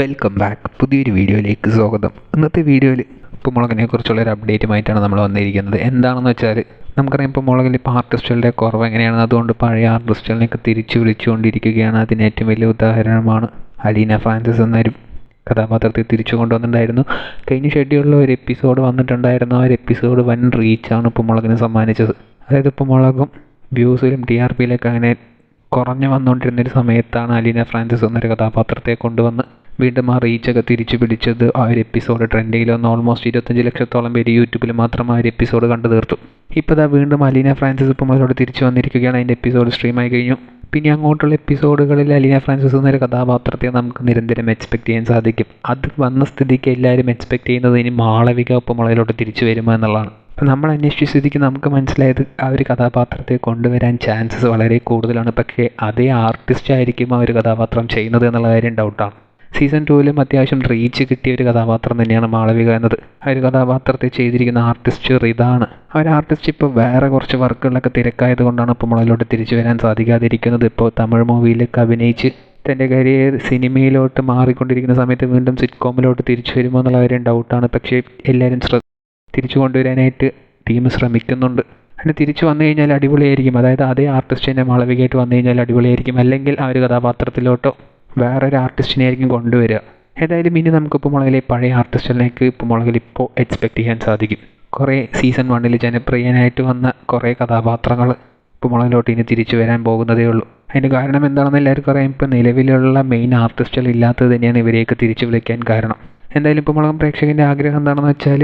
Welcome back. പുതിയൊരു വീഡിയോയിലേക്ക് സ്വാഗതം. ഇന്നത്തെ വീഡിയോയിൽ ഉപ്പുമുളകിനെ കുറിച്ചുള്ളൊരു അപ്ഡേറ്റുമായിട്ടാണ് നമ്മൾ വന്നിരിക്കുന്നത്. എന്താണെന്ന് വെച്ചാൽ നമുക്കറിയാം ഉപ്പുമുളകിൽ ഇപ്പോൾ ആർട്ടിസ്റ്റുകളുടെ കുറവ് എങ്ങനെയാണ്, അതുകൊണ്ട് പഴയ ആർട്ടിസ്റ്റുകളെയൊക്കെ തിരിച്ചു വിളിച്ചുകൊണ്ടിരിക്കുകയാണ്. അതിന് ഏറ്റവും വലിയ ഉദാഹരണമാണ് അലീന ഫ്രാൻസിസ് എന്നൊരു കഥാപാത്രത്തെ തിരിച്ചു കൊണ്ടുവന്നിട്ടുണ്ടായിരുന്നു. കഴിഞ്ഞ ഷെഡ്യൂളിൽ ഒരു എപ്പിസോഡ് വന്നിട്ടുണ്ടായിരുന്നു. ആ ഒരു എപ്പിസോഡ് വൻ റീച്ചാണ് ഉപ്പുമുളകിന് സമ്മാനിച്ചത്. അതായത് ഉപ്പുമുളകും വ്യൂസിലും TRPയിലൊക്കെ അങ്ങനെ കുറഞ്ഞു വന്നുകൊണ്ടിരുന്നൊരു സമയത്താണ് അലീന ഫ്രാൻസിസ് എന്നൊരു കഥാപാത്രത്തെ കൊണ്ടുവന്ന് വീണ്ടും ആ റീച്ചൊക്കെ തിരിച്ചു പിടിച്ചത്. ആ ഒരു എപ്പിസോഡ് ട്രെൻഡിങ്ങിൽ വന്ന് ഓൾമോസ്റ്റ് 25 ലക്ഷത്തോളം പേര് യൂട്യൂബിൽ മാത്രം ആ ഒരു എപ്പിസോഡ് കണ്ടു തീർത്തു. ഇപ്പോൾ ഇതാ വീണ്ടും അലീന ഫ്രാൻസിസ് ഉപ്പുമുളകോട് തിരിച്ചു വന്നിരിക്കുകയാണ്. അതിൻ്റെ എപ്പിസോഡ് സ്ട്രീമായി കഴിഞ്ഞു. പിന്നെ അങ്ങോട്ടുള്ള എപ്പിസോഡുകളിൽ അലീന ഫ്രാൻസിസ് എന്നൊരു കഥാപാത്രത്തെ നമുക്ക് നിരന്തരം എക്സ്പെക്ട് ചെയ്യാൻ സാധിക്കും. അത് വന്ന സ്ഥിതിക്ക് എല്ലാവരും എക്സ്പെക്ട് ചെയ്യുന്നത് ഇനി മാളവിക ഉപ്പുമുളകിലോട്ട് തിരിച്ചു വരുമോ എന്നുള്ളതാണ്. അപ്പോൾ നമ്മൾ അന്വേഷിച്ച സ്ഥിതിക്ക് നമുക്ക് മനസ്സിലായത് ആ ഒരു കഥാപാത്രത്തെ കൊണ്ടുവരാൻ ചാൻസസ് വളരെ കൂടുതലാണ്. പക്ഷേ അതേ ആർട്ടിസ്റ്റ് ആയിരിക്കും ആ ഒരു കഥാപാത്രം ചെയ്യുന്നത് എന്നുള്ള കാര്യം ഡൗട്ടാണ്. സീസൺ 2ലും അത്യാവശ്യം റീച്ച് കിട്ടിയ ഒരു കഥാപാത്രം തന്നെയാണ് മാളവിക എന്നത്. ആ ഒരു കഥാപാത്രത്തെ ചെയ്തിരിക്കുന്ന ആർട്ടിസ്റ്റ് റിതാണ്. ആ ഒരു ആർട്ടിസ്റ്റ് ഇപ്പോൾ വേറെ കുറച്ച് വർക്കുകളൊക്കെ തിരക്കായത് കൊണ്ടാണ് ഇപ്പോൾ മുളകിലോട്ട് തിരിച്ചു വരാൻ സാധിക്കാതിരിക്കുന്നത്. ഇപ്പോൾ തമിഴ് മൂവിയിലൊക്കെ അഭിനയിച്ച് തൻ്റെ കരിയർ സിനിമയിലോട്ട് മാറിക്കൊണ്ടിരിക്കുന്ന സമയത്ത് വീണ്ടും സിറ്റ്കോമിലോട്ട് തിരിച്ചു വരുമോ എന്നുള്ള കാര്യം ഡൗട്ടാണ്. പക്ഷേ എല്ലാവരും തിരിച്ചു കൊണ്ടുവരാനായിട്ട് ടീം ശ്രമിക്കുന്നുണ്ട്. അതിന് തിരിച്ചു വന്നു കഴിഞ്ഞാൽ അടിപൊളിയായിരിക്കും. അതായത് അതേ ആർട്ടിസ്റ്റ് തന്നെ മാളവികയായിട്ട് വന്നു കഴിഞ്ഞാൽ അടിപൊളിയായിരിക്കും. അല്ലെങ്കിൽ ആ ഒരു കഥാപാത്രത്തിലോട്ടോ വേറൊരു ആർട്ടിസ്റ്റിനെ ആയിരിക്കും കൊണ്ടുവരിക. ഏതായാലും ഇനി നമുക്ക് ഉപ്പുമുളകിലെ പഴയ ആർട്ടിസ്റ്റിലേക്ക് ഉപ്പുമുളകിൽ ഇപ്പോൾ എക്സ്പെക്ട് ചെയ്യാൻ സാധിക്കും. കുറേ സീസൺ 1 ജനപ്രിയനായിട്ട് വന്ന കുറേ കഥാപാത്രങ്ങൾ ഉപ്പുമുളകിലോട്ട് ഇനി തിരിച്ചു വരാൻ പോകുന്നതേ ഉള്ളൂ. അതിന് കാരണം എന്താണെന്ന് എല്ലാവർക്കും അറിയാം. ഇപ്പോൾ നിലവിലുള്ള മെയിൻ ആർട്ടിസ്റ്റുകൾ ഇല്ലാത്തത് തന്നെയാണ് ഇവരെയൊക്കെ തിരിച്ചു വിളിക്കാൻ കാരണം. എന്തായാലും ഉപ്പുമുളകും പ്രേക്ഷകൻ്റെ ആഗ്രഹം എന്താണെന്ന് വെച്ചാൽ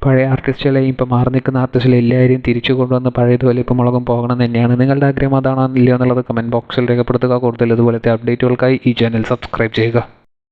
പഴയ ആർട്ടിസ്റ്റുകളെയും ഇപ്പോൾ മാറി നിൽക്കുന്ന ആർട്ടിസ്റ്റുകളെ എല്ലാവരെയും തിരിച്ചു കൊണ്ടുവന്ന് പഴയതുപോലെ ഇപ്പോൾ മുളകും പോകണം തന്നെയാണ്. നിങ്ങളുടെ ആഗ്രഹം അതാണോ ഇല്ലയോ എന്നുള്ളത് കമൻറ്റ് ബോക്സിൽ രേഖപ്പെടുത്തുക. കൂടുതൽ ഇതുപോലത്തെ അപ്ഡേറ്റുകൾക്കായി ഈ ചാനൽ സബ്സ്ക്രൈബ് ചെയ്യുക.